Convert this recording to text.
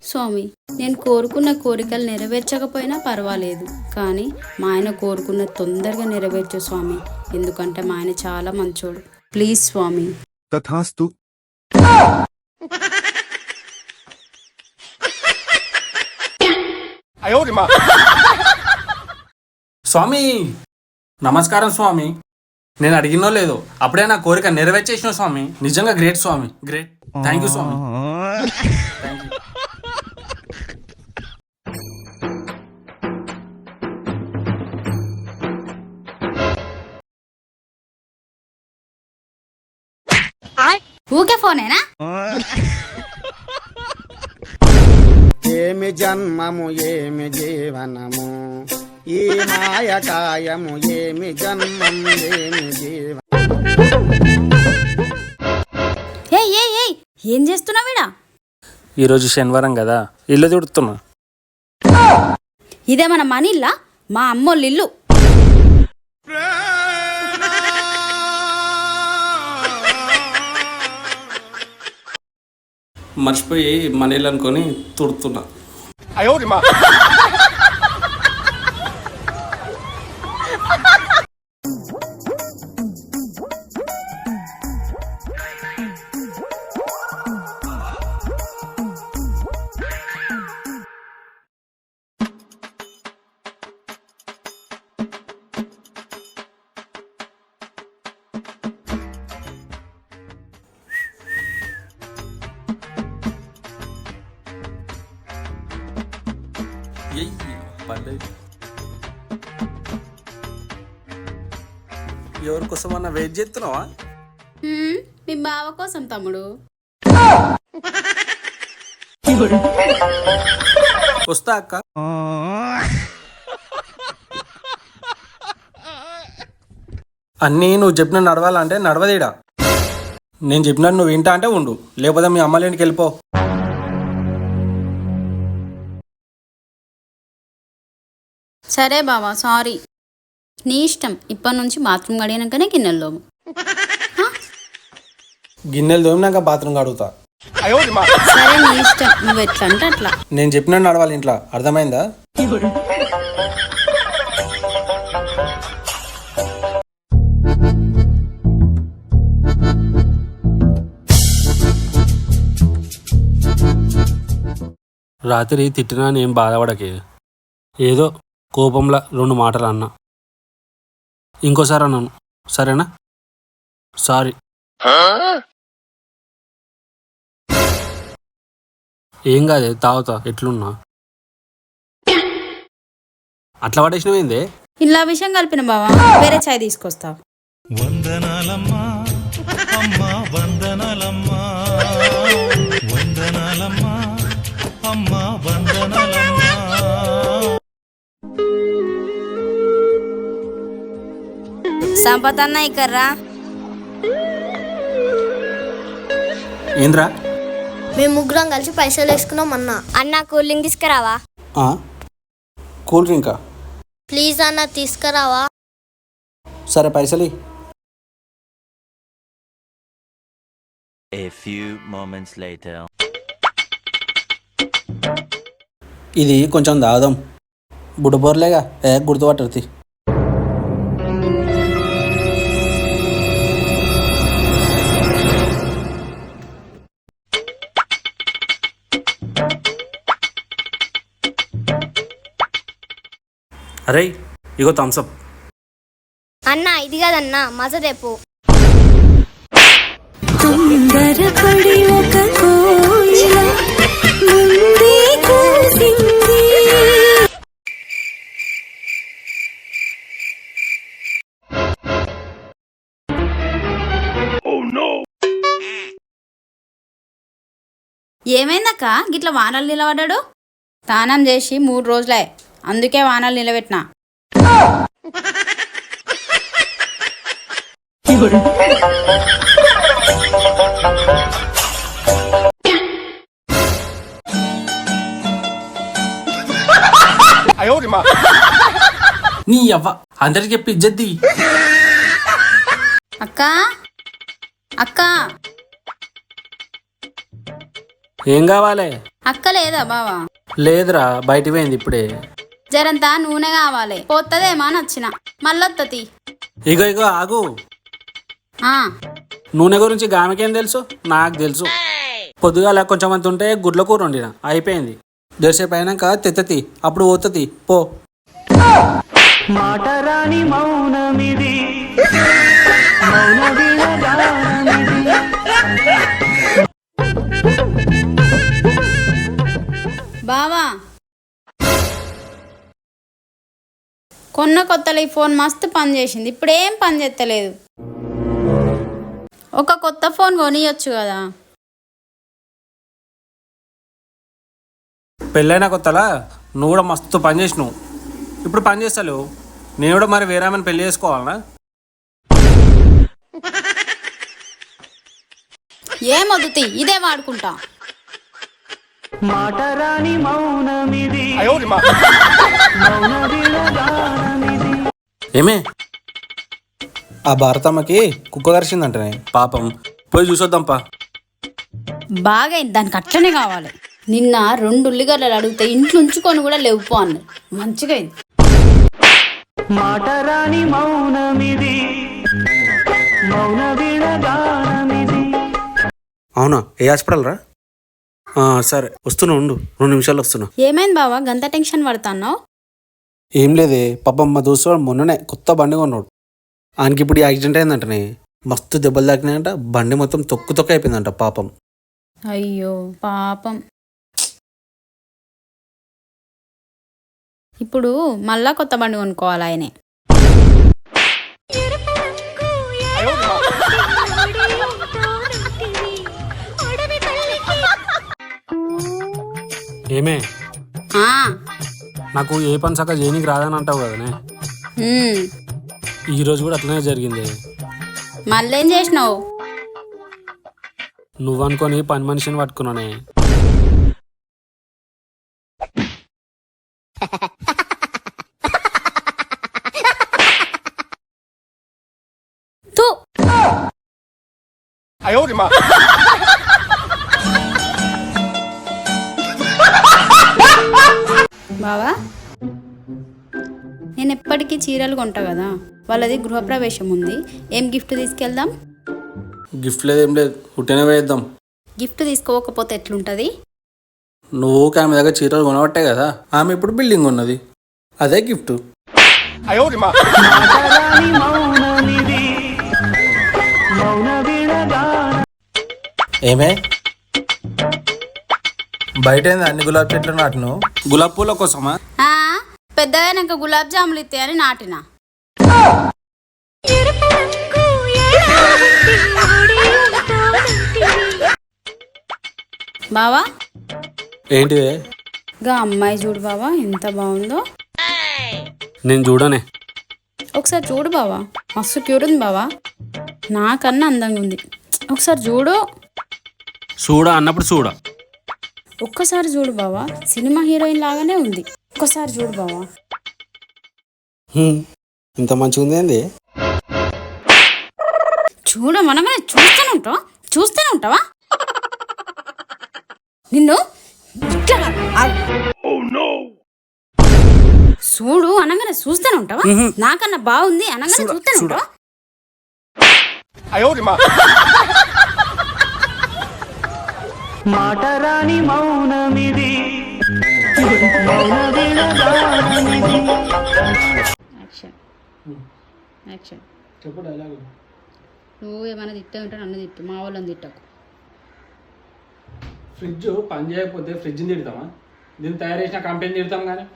స్వామి, నేను కోరుకున్న కోరికలు నెరవేర్చకపోయినా పర్వాలేదు, కానీ మా ఆయన కోరుకున్న తొందరగా నెరవేర్చు స్వామి. ఎందుకంటే మా ఆయన చాలా మంచోడు. ప్లీజ్ స్వామి. తథాస్తు. స్వామి నమస్కారం స్వామి. నేను అడిగినో లేదో అప్పుడే నా కోరిక నెరవేర్చేసిన స్వామి. నిజంగా గ్రేట్ స్వామి, గ్రేట్. థ్యాంక్ యూ స్వామి. Thank you. ఊకే ఫోనేనా? ఏమి జన్మము ఏమి జీవనము, ఈ మాయకాయము ఏమి జన్మం ఏమి జీవనం. ఏం చేస్తున్నావిడా? ఈరోజు శనివారం కదా, ఇల్లు తుడుతున్నా. ఇదేమన్నా మన ఇల్లా? మా అమ్మోళ్ళ ఇల్లు. మర్చిపోయి మన ఇల్లు అనుకొని తుడుతున్నా. ఎవరి కోసం అన్న వెయిట్ చేస్తున్నావా? మీ బావ కోసం తమ్ముడు. వస్తా అక్క. అన్నీ నువ్వు చెప్పిన నడవాలంటే నడవదేడా. నేను చెప్పినట్టు నువ్వు వింటా అంటే ఉండు, లేకపోతే మీ అమ్మ ఇంటికి వెళ్ళిపో. సరే బావా, సారీ. నీ ఇష్టం. ఇప్పటి నుంచి బాత్రూమ్ కడిగినాకనే గిన్నెలు తోము. గిన్నెలు తోమినాక బాత్రూమ్ కడుగుతా. సరే, నీ ఇష్టం. నువ్వు ఎట్లా అంటే అట్లా. నేను చెప్పినట్టు నడవాలి ఇంట్లో, అర్థమైందా? రాత్రి తిట్టినా నేను బాధపడకే. ఏదో కోపంలో 2 మాటలు అన్నా. ఇంకోసారి అన్నాను, సరేనా? సారీ. ఏం కాదే, తాగుతా. ఎట్లున్నా అట్లా పడేసినవేందే? ఇలా విషయం కలిపిన బావా, వేరే చాయ్ తీసుకొస్తా. వందనాలమ్మా అమ్మా, వందనాలమ్మా, వందనాలమ్మా అమ్మా, వందనాలమ్మా. సంపత్ అన్న ఇక్కర్రా. ఏంద్రా? మేము ముగ్గురం కలిసి పైసలు వేసుకున్నాం అన్న. అన్న కూల్ డ్రింక్ తీసుకురావా? కూల్ డ్రింకా? ప్లీజ్ అన్న తీసుకురావా? సరే, పైసలు. A few moments later. ఇది కొంచెం దాదాం. బుడ్డబోర్లేగా, గుర్తుపట్టరుతి. అరే, ఇగో థమ్సప్. అన్న ఇది కదన్నా, మజా రేపు. ఏమైందక్క గిట్ల వానలు నిలబడ్డాడు? స్నానం చేసి 3 రోజులే, అందుకే వానలు నిలబెట్టినా. నీ అవ్వ, అందరికి చెప్పి ఇజ్జద్ది. అక్క అక్క ఏం కావాలి? అక్క లేదా బావా? లేదురా, బయటికి పోయింది ఇప్పుడే. జరంతా నూనె కావాలి, పోతుందేమో అని వచ్చిన. మళ్ళొత్తది. ఇగో ఆగు. నూనె గురించి గామెకేం తెలుసు? నాకు తెలుసు. పొద్దుగాల కొంచెం అంత ఉంటే గుడ్ల కూర వండిన, అయిపోయింది. జరసేపు అయినాక తెత్తతి, అప్పుడు పోతుంది. పో. బావా, కొన్న కొత్తలో ఈ ఫోన్ మస్తు పని చేసింది, ఇప్పుడేం పని చేస్తలేదు. ఒక కొత్త ఫోన్ కొనియొచ్చు కదా. పెళ్ళైన కొత్తలా నువ్వు కూడా మస్తు పని చేసినావు, ఇప్పుడు పని చేస్తలేవు. నేను కూడా మరి వేరే ఆమెను పెళ్లి చేసుకోవాలనా? ఏం వద్దుతి, ఇదే వాడుకుంటా. ఏమే, ఆ భారతమ్మకి కుక్క కరిచిందంటనే, పాపం. పోయి చూసొద్దాంపా. బాగా దానికి అట్లనే కావాలి. నిన్న 2 ఉల్లిగడ్డలు అడిగితే ఇంట్లో ఉంచుకొని కూడా లేవుపో అన్నది. మంచిగా అయింది. అవునా, ఏ హాస్పిటల్ రా? సరే వస్తున్నా, ఉండు, 2 నిమిషాలు వస్తున్నా. ఏమైంది బావా, గంత టెన్షన్ పడుతున్నావు? ఏం లేదే, పాపం మా దోస్తు మొన్ననే కొత్త బండి కొన్నాడు. ఆయనకి ఇప్పుడు యాక్సిడెంట్ అయిందంటనే, మస్తు దెబ్బలు తాకినాయంట. బండి మొత్తం తొక్కు అయిపోయిందంట పాపం. అయ్యో పాపం. ఇప్పుడు మళ్ళా కొత్త బండి కొనుక్కోవాలి ఆయనే. ఏమే, ఆ, నాకు ఏ పని సక్క చేయనీకి రాదని అంటావు కదనే, ఈరోజు కూడా అట్లనే జరిగింది. మళ్ళేం చేసినావు? నువ్వు అనుకొని పని మనిషిని పట్టుకున్నానే. తూ. బావా, నేను ఎప్పటికీ చీరలు కొంటా కదా, వాళ్ళది గృహప్రవేశం ఉంది. ఏం గిఫ్ట్ తీసుకెళ్దాం? గిఫ్ట్ లేదేం లేదు, పుట్టిన వేద్దాం. గిఫ్ట్ తీసుకోకపోతే ఎట్లుంటది? నువ్వు ఆమె దగ్గర చీరలు కొనబట్టే కదా ఆమె ఇప్పుడు బిల్డింగ్ ఉన్నది, అదే గిఫ్ట్. ఏమే, బయట అన్ని గులాబీ చెట్లు నాటును, గులాబీ పూల కోసమా? పెద్దగా నాకు గులాబ్ జాములు ఇస్తాయని నాటిన. బావా, ఏంటిదే? గా అమ్మాయి చూడు బావా, ఎంత బాగుందో. నేను చూడనే. ఒకసారి చూడు బావా, మస్తు క్యూట్ ఉంది బావా, నాకన్నా అందంగా ఉంది. ఒకసారి చూడు. చూడ అన్నప్పుడు చూడ. ఒక్కసారి చూడు బావా, సినిమా హీరోయిన్ లాగానే ఉంది. ఒక్కసారి చూడు బావా. ఇంత మంచిగా ఉంది ఏంది? చూడమనగానే చూస్తూనే ఉంటావా? నిన్ను చూడు అనగానే చూస్తూనే ఉంటావా? నాకన్నా బాగుంది అనగానే చూస్తూనే ఉంటావా? మాటరాని మౌనమిది. చెప్పు డైలాగు. నువ్వు ఏమైనా తిట్టే ఉంటే నన్ను తిట్టు, మా వాళ్ళని తిట్టకు. ఫ్రిడ్జ్ పని చేయకపోతే ఫ్రిడ్జ్ని తిడతామా? దీన్ని తయారు చేసిన కంపెనీ తిడతాం కానీ.